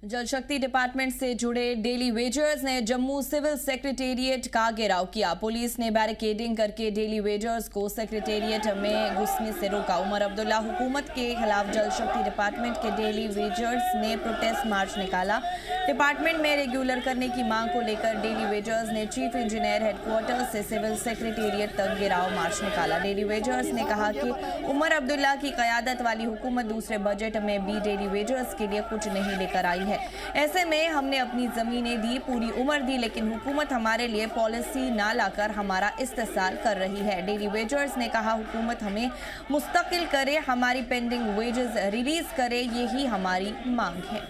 जल शक्ति डिपार्टमेंट से जुड़े डेली वेजर्स ने जम्मू सिविल सेक्रेटेरिएट का घेराव किया। पुलिस ने बैरिकेडिंग करके डेली वेजर्स को सेक्रेटेरिएट में घुसने से रोका। उमर अब्दुल्ला हुकूमत के खिलाफ जल शक्ति डिपार्टमेंट के डेली वेजर्स ने प्रोटेस्ट मार्च निकाला। डिपार्टमेंट में रेगुलर करने की मांग को लेकर डेली वेजर्स ने चीफ इंजीनियर हेडक्वार्टर से सिविल सेक्रेटेरिएट तक घेराव मार्च निकाला। डेली वेजर्स ने कहा कि उमर अब्दुल्ला की क़यादत वाली हुकूमत दूसरे बजट में भी डेली वेजर्स के लिए कुछ नहीं लेकर आई है। ऐसे में हमने अपनी जमीनें दी, पूरी उम्र दी, लेकिन हुकूमत हमारे लिए पॉलिसी ना लाकर हमारा इस्तेसाल कर रही है। डेली वेजर्स ने कहा हुकूमत हमें मुस्तकिल करे, हमारी पेंडिंग वेजेस रिलीज करे, यही हमारी मांग है।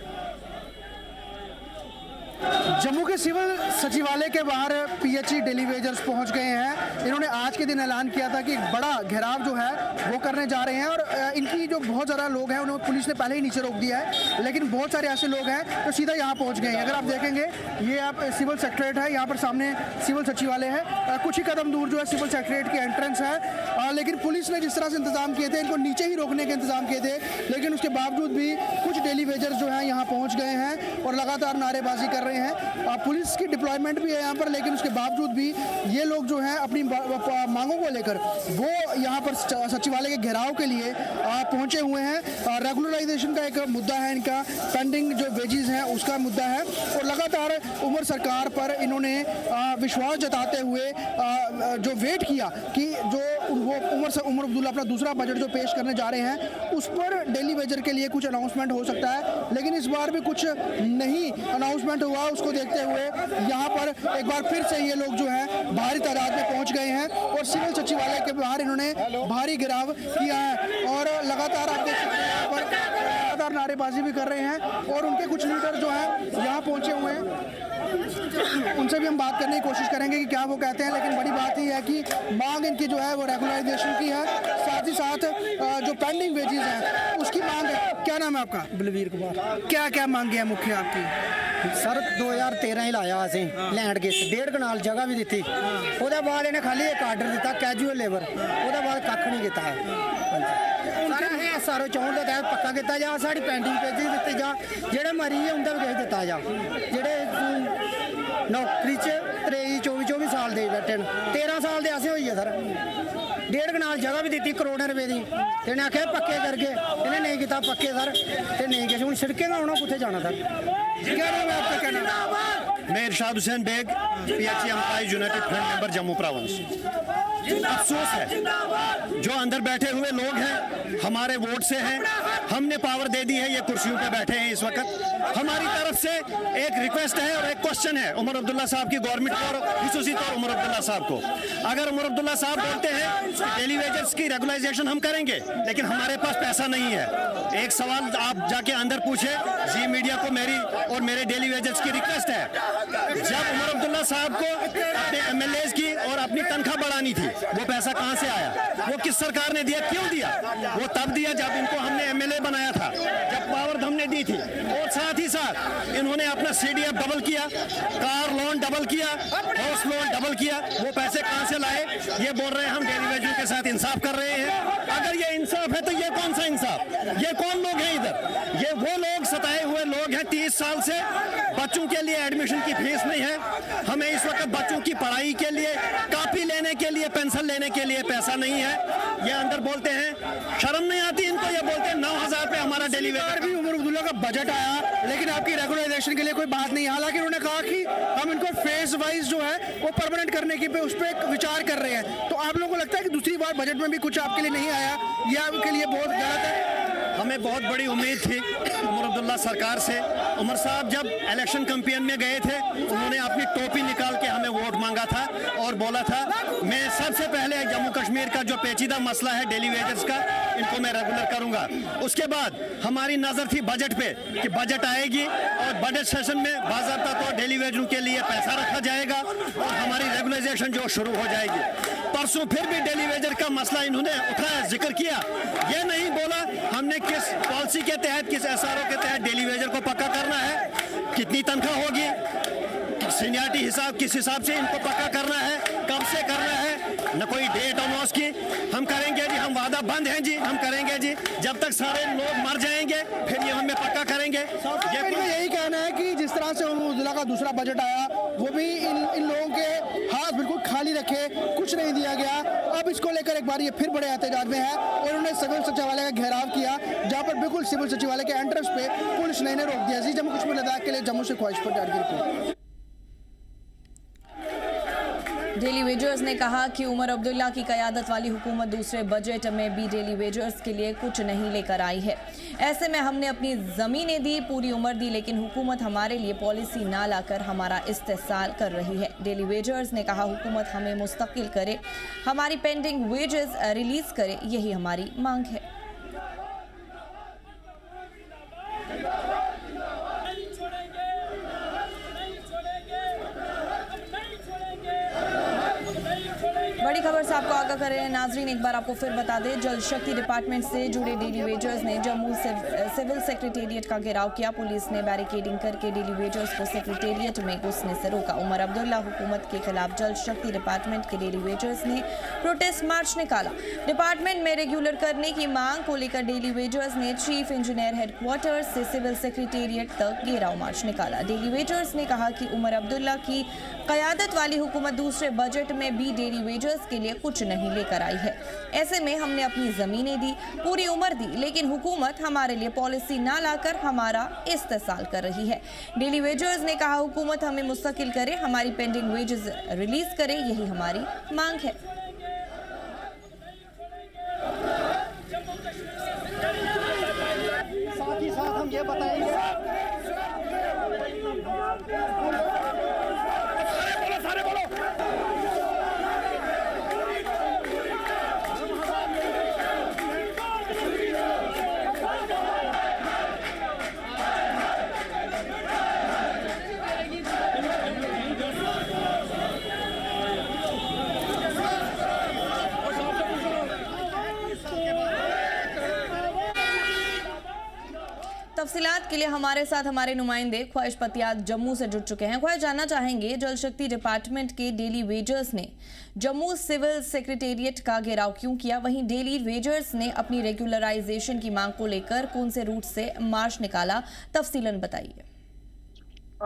जम्मू के सिविल सचिवालय के बाहर पीएचई डेली वेजर्स पहुंच गए हैं। इन्होंने आज के दिन ऐलान किया था कि एक बड़ा घेराव जो है वो करने जा रहे हैं और इनकी जो बहुत ज़्यादा लोग हैं उन्हें पुलिस ने पहले ही नीचे रोक दिया है, लेकिन बहुत सारे ऐसे लोग हैं जो सीधा यहाँ पहुँच गए हैं। अगर आप देखेंगे ये आप सिविल सेक्रेटरीट है, यहाँ पर सामने सिविल सचिवालय है, कुछ ही कदम दूर जो है सिविल सेक्रेटरीट की एंट्रेंस है। लेकिन पुलिस ने जिस तरह से इंतजाम किए थे, इनको नीचे ही रोकने के इंतजाम किए थे, लेकिन उसके बावजूद भी कुछ डेली वेजर्स जो हैं यहाँ पहुँच गए हैं और लगातार नारेबाजी कर रहे हैं। पुलिस की डिप्लॉयमेंट भी है यहाँ पर, लेकिन उसके बावजूद भी ये लोग जो हैं अपनी मांगों को लेकर वो यहाँ पर सचिवालय के घेराव के लिए पहुंचे हुए हैं। रेगुलराइजेशन का एक मुद्दा है, इनका पेंडिंग जो वेजेस हैं उसका मुद्दा है और लगातार उमर सरकार पर इन्होंने विश्वास जताते हुए जो वेट किया कि जो वो उमर अब्दुल्ला अपना दूसरा बजट जो पेश करने जा रहे हैं उस पर डेली वेजर के लिए कुछ अनाउंसमेंट हो सकता है, लेकिन इस बार भी कुछ नहीं अनाउंसमेंट हुआ। उसको देखते हुए यहाँ पर एक बार फिर से ये लोग जो हैं भारी तादाद में पहुँच गए हैं और सिविल सचिवालय के बाहर इन्होंने भारी घेराव किया है और लगातार आप देख सकते हैं यहाँ पर लगातार नारेबाजी भी कर रहे हैं और उनके कुछ लीडर जो हैं यहाँ पहुँचे हुए हैं। उनसे भी हम बात करने की कोशिश करेंगे कि क्या वो कहते हैं, लेकिन बड़ी बात यह है कि मांग इनकी जो है वो रेगुलराइजेशन की है, साथ ही साथ जो पेंडिंग वेजेस हैं उसकी मांग है। क्या नाम है आपका? बलवीर कुमार। क्या क्या मांगे हैं मुख्य आपकी? सर 2013 ही लाया असें लैंड के 1.5 कनाल जगह भी दी, ਉਹਦੇ ਬਾਅਦ ਇਹਨੇ ਖਾਲੀ ਇੱਕ ਆਰਡਰ ਦਿੱਤਾ ਕੈਜੂਅਲ ਲੇਬਰ, ਉਹਦੇ ਬਾਅਦ ਕੱਖ ਨਹੀਂ ਕੀਤਾ ਹੈ। ਸਾਰਾ ਇਹ ਸਾਰੋ ਚੌਂਕ ਦਾ ਤਹਿਤ ਪੱਕਾ ਕੀਤਾ ਜਾ, ਸਾਡੀ ਪੈਂਡਿੰਗ ਪੇਜੀ ਦਿੱਤੇ ਜਾ, ਜਿਹੜੇ ਮਰੀ ਹੈ ਉਹਨਾਂ ਦਾ ਵੀ ਦਿੱਤਾ ਜਾ, ਜਿਹੜੇ ਨੌਕਰੀ 'ਚ 23-24 ਸਾਲ ਦੇ ਬੈਠੇ ਨੇ 13 ਸਾਲ ਦੇ ਐਸੇ ਹੋਈ ਹੈ ਸਰ। 1.5 ਕਨਾਲ जगह भी दी करोड़ रुपए की, इन्हें आख्या पक्के करके, इन्हें नहीं किया पक्के सर, तो नहीं किया हूँ सड़कें का होना कुत्थे जाना सर। क्या नाम है आपका? क्या नाम? मैं Irshad Hussain Baig, PHE employees united front member Jammu province. अफसोस है जो अंदर बैठे हुए लोग हैं हमारे वोट से हैं, हमने पावर दे दी है, ये कुर्सियों पे बैठे हैं इस वक्त। हमारी तरफ से एक रिक्वेस्ट है और एक क्वेश्चन है उमर अब्दुल्ला साहब की गवर्नमेंट को और खुसूसी तौर उमर अब्दुल्ला साहब को। अगर उमर अब्दुल्ला साहब बोलते हैं कि डेली वेजेस की रेगुलाइजेशन हम करेंगे, लेकिन हमारे पास पैसा नहीं है। एक सवाल आप जाके अंदर पूछे, जी मीडिया को मेरी और मेरे डेली वेजेस की रिक्वेस्ट है, जब उमर अब्दुल्ला साहब को अपने एमएलएज की और अपनी तनख्वाह बढ़ानी थी, वो पैसा कहां से आया? वो किस सरकार ने दिया? क्यों दिया? वो तब दिया जब इनको हमने एमएलए बनाया था, जब पावर हमने दी थी। और साथ ही साथ इन्होंने अपना सीडीएफ डबल किया, कार लोन डबल किया, हाउस लोन डबल किया। वो पैसे कहां से लाए? ये बोल रहे हैं हम डेली वेजर के साथ इंसाफ कर रहे हैं। अगर ये इंसाफ है तो ये कौन सा इंसाफ? ये कौन लोग हैं इधर? ये वो लोग सताए हुए लोग हैं 30 साल से, बच्चों के लिए एडमिशन की फीस नहीं है, हमें इस वक्त बच्चों की पढ़ाई के लिए, कॉपी लेने के लिए, पेंसिल लेने के लिए पैसा नहीं है। ये अंदर बोलते हैं, शर्म नहीं आती इनको? ये बोलते हैं 9,000 पे हमारा डेली वेजर। भी उमर अब्दुल्ला का बजट आया, लेकिन आपकी रेगुलराइजेशन के लिए कोई बात नहीं। हालांकि उन्होंने कहा कि हम इनको फेज वाइज जो है वो परमानेंट करने की पे उस पर विचार कर रहे हैं। तो आप लोगों को लगता है कि दूसरी बार बजट में भी कुछ आपके लिए नहीं आया, यह आपके लिए बहुत गलत है? हमें बहुत बड़ी उम्मीद थी उमर अब्दुल्ला सरकार से। उमर साहब जब इलेक्शन कैंपेन में गए थे, उन्होंने अपनी टोपी निकाल के हमें वोट मांगा था और बोला था मैं सबसे पहले जम्मू कश्मीर का जो पेचीदा मसला है डेली वेजर्स का, इनको मैं रेगुलर करूंगा। उसके बाद हमारी नज़र थी बजट पे कि बजट आएगी और बजट सेशन में बाज़ाब्ता तौर डेली वेजरों के लिए पैसा रखा जाएगा और हमारी रेगुलाइजेशन जो शुरू हो जाएगी। परसों फिर भी डेली वेजर का मसला इन्होंने उठाया, जिक्र किया, ये नहीं बोला हमने किस पॉलिसी के तहत, किस एसआरओ के तहत डेली वेजर को पक्का करना है, कितनी तनख्वाह होगी, सीनियरिटी हिसाब किस हिसाब से इनको पक्का करना है, कब से करना है, न कोई डेट अनाउंस की। हम करेंगे जी, हम वादा सब बंद हैं जी, हम करेंगे जी, जब तक सारे लोग मर जाएंगे फिर ये हमें पक्का करेंगे। इनका यही कहना है कि जिस तरह से उमर का दूसरा बजट आया वो भी इन लोगों के हाथ बिल्कुल खाली रखे, कुछ नहीं दिया गया। अब इसको लेकर एक बार ये फिर बड़े एहतजाज में है और उन्होंने सिविल सचिवालय का घेराव किया, जहां पर बिल्कुल सिविल सचिवालय के एंट्रेंस पे पुलिस ने रोक दिया। जी जम्मू कश्मीर लद्दाख के लिए जम्मू से ख्वाहिश पर जारी रिपोर्ट। डेली वेजर्स ने कहा कि उमर अब्दुल्ला की क़यादत वाली हुकूमत दूसरे बजट में भी डेली वेजर्स के लिए कुछ नहीं लेकर आई है। ऐसे में हमने अपनी ज़मीनें दी, पूरी उम्र दी, लेकिन हुकूमत हमारे लिए पॉलिसी ना लाकर हमारा इस्तेसाल कर रही है। डेली वेजर्स ने कहा हुकूमत हमें मुस्तकिल करे, हमारी पेंडिंग वेजेस रिलीज़ करे, यही हमारी मांग है। बड़ी खबर से आपको आगाह कर रहे हैं नाजरीन, एक बार आपको फिर बता दें, जल शक्ति डिपार्टमेंट से जुड़े डेली वेजर्स ने जम्मू सिविल सेक्रेटेरिएट का घेराव किया। पुलिस ने बैरिकेडिंग करके डेली वेजर्स को सेक्रेटेरिएट में घुसने से रोका। उमर अब्दुल्ला हुकूमत के खिलाफ जल शक्ति डिपार्टमेंट के डेली वेजर्स ने प्रोटेस्ट मार्च निकाला। डिपार्टमेंट में रेगुलर करने की मांग को लेकर डेली वेजर्स ने चीफ इंजीनियर हेडक्वार्टर्स से सिविल सेक्रेटेरिएट तक घेराव मार्च निकाला। डेली वेजर्स ने कहा कि उमर अब्दुल्ला की क़यादत वाली हुकूमत दूसरे बजट में भी डेली वेजर्स के लिए कुछ नहीं लेकर आई है। ऐसे में हमने अपनी जमीनें दी, पूरी उम्र दी, लेकिन हुकूमत हमारे लिए पॉलिसी ना लाकर हमारा इस्तेसाल कर रही है। डेली वेजर्स ने कहा हुकूमत हमें मुस्तकिल करे, हमारी पेंडिंग वेजेस रिलीज करे, यही हमारी मांग है। साथ ही साथ हम ये बताएंगे तफसीलात के लिए हमारे साथ हमारे नुमाइंदे ख्वाहिश पतियात जम्मू से जुड़ चुके हैं। ख्वाहिश जानना चाहेंगे, जल शक्ति डिपार्टमेंट के डेली वेजर्स ने जम्मू सिविल सेक्रेटेरिएट का घेराव क्यों किया? वहीं डेली वेजर्स ने अपनी रेगुलराइजेशन की मांग को लेकर कौन से रूट से मार्च निकाला? तफसीलन बताइए।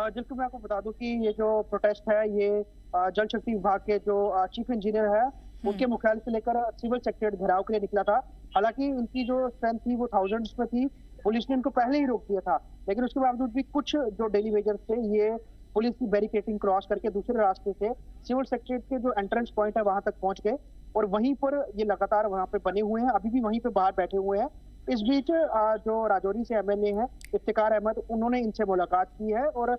जिसको मैं आपको बता दूं कि ये जो प्रोटेस्ट है ये जल शक्ति विभाग के जो चीफ इंजीनियर है उनके मुख्यालय से लेकर सिविल सेक्रेटेरिएट घेराव के लिए निकला था। हालांकि इनकी जो स्ट्रेंथ थी वो थाउजेंड्स में थी, पुलिस ने इनको पहले ही रोक दिया था, लेकिन उसके बावजूद भी कुछ जो डेली वेजर्स थे ये पुलिस की बैरिकेडिंग क्रॉस करके दूसरे रास्ते से सिविल सेक्रेटेरिएट के जो एंट्रेंस पॉइंट है वहां तक पहुंच गए और वहीं पर ये लगातार वहां पे बने हुए हैं, अभी भी वहीं पे बाहर बैठे हुए हैं। इस बीच जो राजौरी से एमएलए हैं इफ्तिकार अहमद, उन्होंने इनसे मुलाकात की है और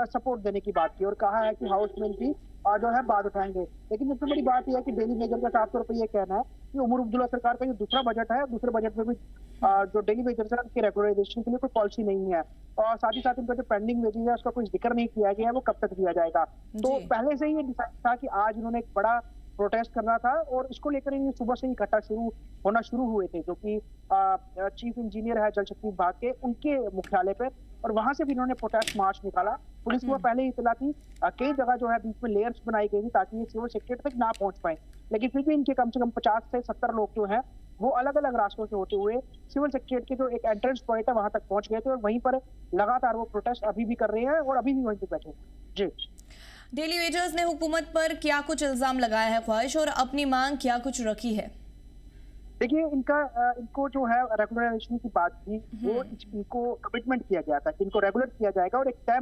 सपोर्ट देने की बात की और कहा है कि हाउस में इनकी जो है बात उठाएंगे। लेकिन सबसे बड़ी बात यह है कि डेली वेजर का साफ तौर पर यह कहना है कि उमर अब्दुल्ला सरकार का जो दूसरा बजट है, दूसरे बजट में भी जो डेली वेजर्स है उनके रेगुलराइजेशन के लिए कोई पॉलिसी नहीं है और साथ ही साथ इनका जो पेंडिंग वेजेस है उसका कोई जिक्र नहीं किया गया है, वो कब तक दिया जाएगा। तो पहले से ही ये डिसाइड था कि आज इन्होंने एक बड़ा प्रोटेस्ट करना था और इसको लेकर ये सुबह से ही इकट्ठा होना शुरू हुए थे, जो कि चीफ इंजीनियर है जल शक्ति विभाग के, उनके मुख्यालय पे, और वहां से भी इन्होंने प्रोटेस्ट मार्च निकाला। पुलिस को पहले ही इतला थी, कई जगह जो है बीच में लेयर्स बनाई गई थी ताकि ये सिविल सेक्रेटेरिएट तक ना पहुंच पाए, लेकिन फिर भी इनके कम से कम 50 से 70 लोग जो है वो अलग अलग रास्तों से होते हुए सिविल सेक्रेटेरिएट के जो एक एंट्रेंस पॉइंट है वहां तक पहुंच गए थे और वहीं पर लगातार वो प्रोटेस्ट अभी भी कर रहे हैं और अभी भी वहीं पे बैठे जी। डेली वेजर्स ने हुकूमत पर क्या कुछ इल्जाम लगाया है ख्वाहिश, और अपनी मांग क्या कुछ रखी है? देखिए इनको जो है रेगुलराइजेशन की बात थी, वो इनको कमिटमेंट किया गया था कि इनको रेगुलर किया जाएगा और एक तय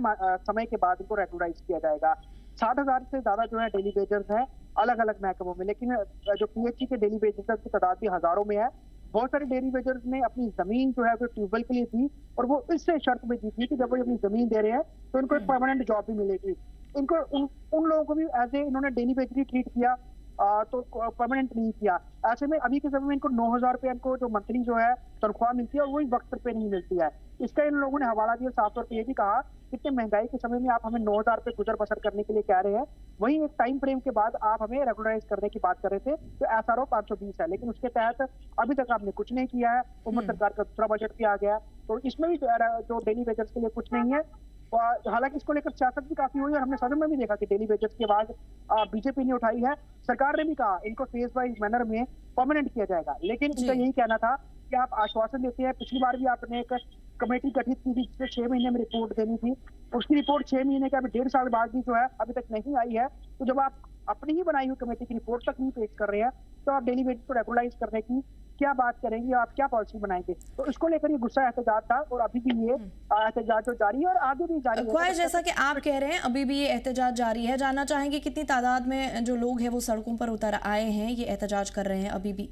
समय के बाद इनको रेगुलराइज किया जाएगा। 60,000 से ज्यादा जो है डेली वेजर्स हैं अलग अलग महकमों में, लेकिन जो पीएचई के डेली वेजर्स की तादाद भी हजारों में है। बहुत सारे डेली वेजर्स ने अपनी जमीन जो है वो ट्यूबवेल के लिए दी और वो इससे शर्त में दी थी कि जब वो अपनी जमीन दे रहे हैं तो इनको एक परमानेंट जॉब भी मिलेगी। इनको उन लोगों को भी एज ए इन्होंने डेली वेजर ही ट्रीट किया, तो परमानेंट नहीं किया। ऐसे में अभी के समय में इनको 9,000 रुपये इनको जो मंथली जो है तनख्वाह मिलती है और वही वक्त पे नहीं मिलती है। इसका इन लोगों ने हवाला दिया, साफ तौर पर ये भी कहा कितने महंगाई के समय में आप हमें 9,000 रुपये गुजर बसर करने के लिए कह रहे हैं, वहीं एक टाइम फ्रेम के बाद आप हमें रेगुलराइज करने की बात कर रहे थे तो SRO 520 है, लेकिन उसके तहत अभी तक आपने कुछ नहीं किया है। उमर सरकार का दूसरा बजट भी आ गया तो इसमें भी जो डेली वेजर्स के लिए कुछ नहीं है। हालांकि इसको लेकर सियासत भी काफी हुई और हमने सदन में भी देखा कि डेली वेजेस की आवाज बीजेपी ने उठाई है। सरकार ने भी कहा इनको फेज वाइज मैनर में परमानेंट किया जाएगा, लेकिन इनका यही कहना था कि आप आश्वासन देते हैं। पिछली बार भी आपने एक कमेटी गठित की थी जिसमें 6 महीने में रिपोर्ट देनी थी, उसकी रिपोर्ट 6 महीने के अभी 1.5 साल बाद भी जो है अभी तक नहीं आई है। तो जब आप अपनी ही बनाई हुई कमेटी की रिपोर्ट तक नहीं पेश कर रहे हैं तो आप डेली वेजेस को रेगुलराइज करने की क्या बात करेंगे, आप क्या पॉलिसी बनाएंगे? तो इसको लेकर ये गुस्सा एहतजाज था और अभी भी ये एहतजाज जो जारी है और आगे भी जारी है। ख्वाहिश जैसा कि आप कह रहे हैं अभी भी ये एहतजाज जारी है, जानना चाहेंगे कितनी तादाद में जो लोग हैं वो सड़कों पर उतर आए हैं, ये एहतजाज कर रहे हैं अभी भी?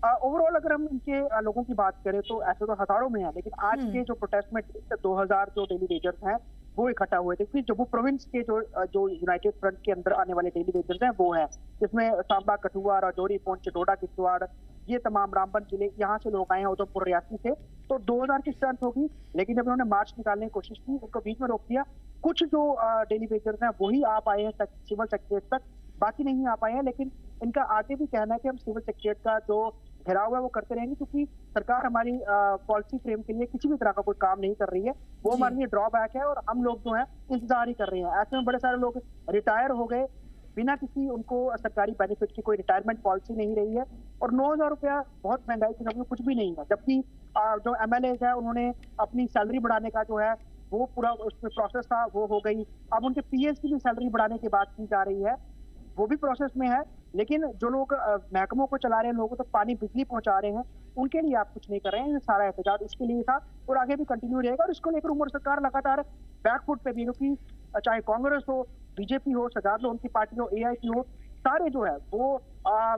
ओवरऑल अगर हम इनके लोगों की बात करें तो ऐसे तो हजारों में है, लेकिन आज के जो प्रोटेस्ट में 2000 जो डेली वेजर्स हैं वो इकट्ठा हुए थे। फिर जम्मू प्रोविंस के जो यूनाइटेड फ्रंट के अंदर आने वाले डेली वेजर्स हैं वो हैं, जिसमें सांबा, कठुआ, राजौरी, पुंछ, डोडा, किश्तवाड़, ये तमाम रामबन जिले यहाँ से लोग आए हैं, उधमपुर, रियासी से। तो 2000 की स्ट्रेंथ होगी, लेकिन जब उन्होंने मार्च निकालने की कोशिश की उनको बीच में रोक दिया। कुछ जो डेली वेजर्स हैं वही आ पाए हैं सिविल सेक्रेटरीट तक, बाकी नहीं आ पाए हैं। लेकिन इनका आगे भी कहना है कि हम सिविल सेक्रेटरीट का जो घेराव है वो करते रहेंगे, क्योंकि सरकार हमारी पॉलिसी फ्रेम के लिए किसी भी तरह का कोई काम नहीं कर रही है, वो हमारे लिए ड्रॉबैक है और हम लोग जो है इंतजार ही कर रहे हैं। ऐसे में बड़े सारे लोग रिटायर हो गए बिना किसी उनको सरकारी बेनिफिट की, कोई रिटायरमेंट पॉलिसी नहीं रही है और 9,000 रुपया बहुत महंगाई के समय कुछ भी नहीं है। जबकि जो MLA है उन्होंने अपनी सैलरी बढ़ाने का जो है वो पूरा उसमें प्रोसेस था, वो हो गई। अब उनके PS की भी सैलरी बढ़ाने की बात की जा रही है, वो भी प्रोसेस में है। लेकिन जो लोग महकमों को चला रहे हैं, लोगों तक पानी बिजली पहुंचा रहे हैं, उनके लिए आप कुछ नहीं कर रहे हैं। ये सारा एहतजाज उसके लिए था और आगे भी कंटिन्यू रहेगा और इसको लेकर उमर सरकार लगातार बैकफुट पे भी, क्योंकि चाहे कांग्रेस हो, बीजेपी हो, सजाद लो उनकी पार्टी हो, AIP हो, सारे जो है वो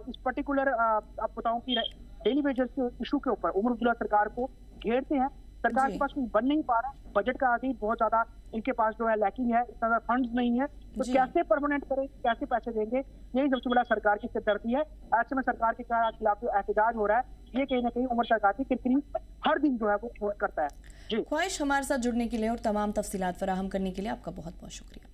इस पर्टिकुलर आप बताऊं कि डेली वेजर्स के इशू के ऊपर उमर अब्दुल्ला सरकार को घेरते हैं। सरकार के पास कोई बन नहीं पा रहा, बजट का आगे बहुत ज्यादा इनके पास जो है लैकिंग है, इतना फंड्स नहीं है, तो कैसे परमानेंट करें, कैसे पैसे देंगे, यही सबसे बड़ा सरकार की सिरदर्दी है। ऐसे में सरकार के खिलाफ जो एहतजाज हो रहा है ये कहीं ना कहीं उमर सरकार की किरकिरी हर दिन जो है वो फोन करता है। जी ख्वाहिश, हमारे साथ जुड़ने के लिए और तमाम तफसीलात फराहम करने के लिए आपका बहुत बहुत शुक्रिया।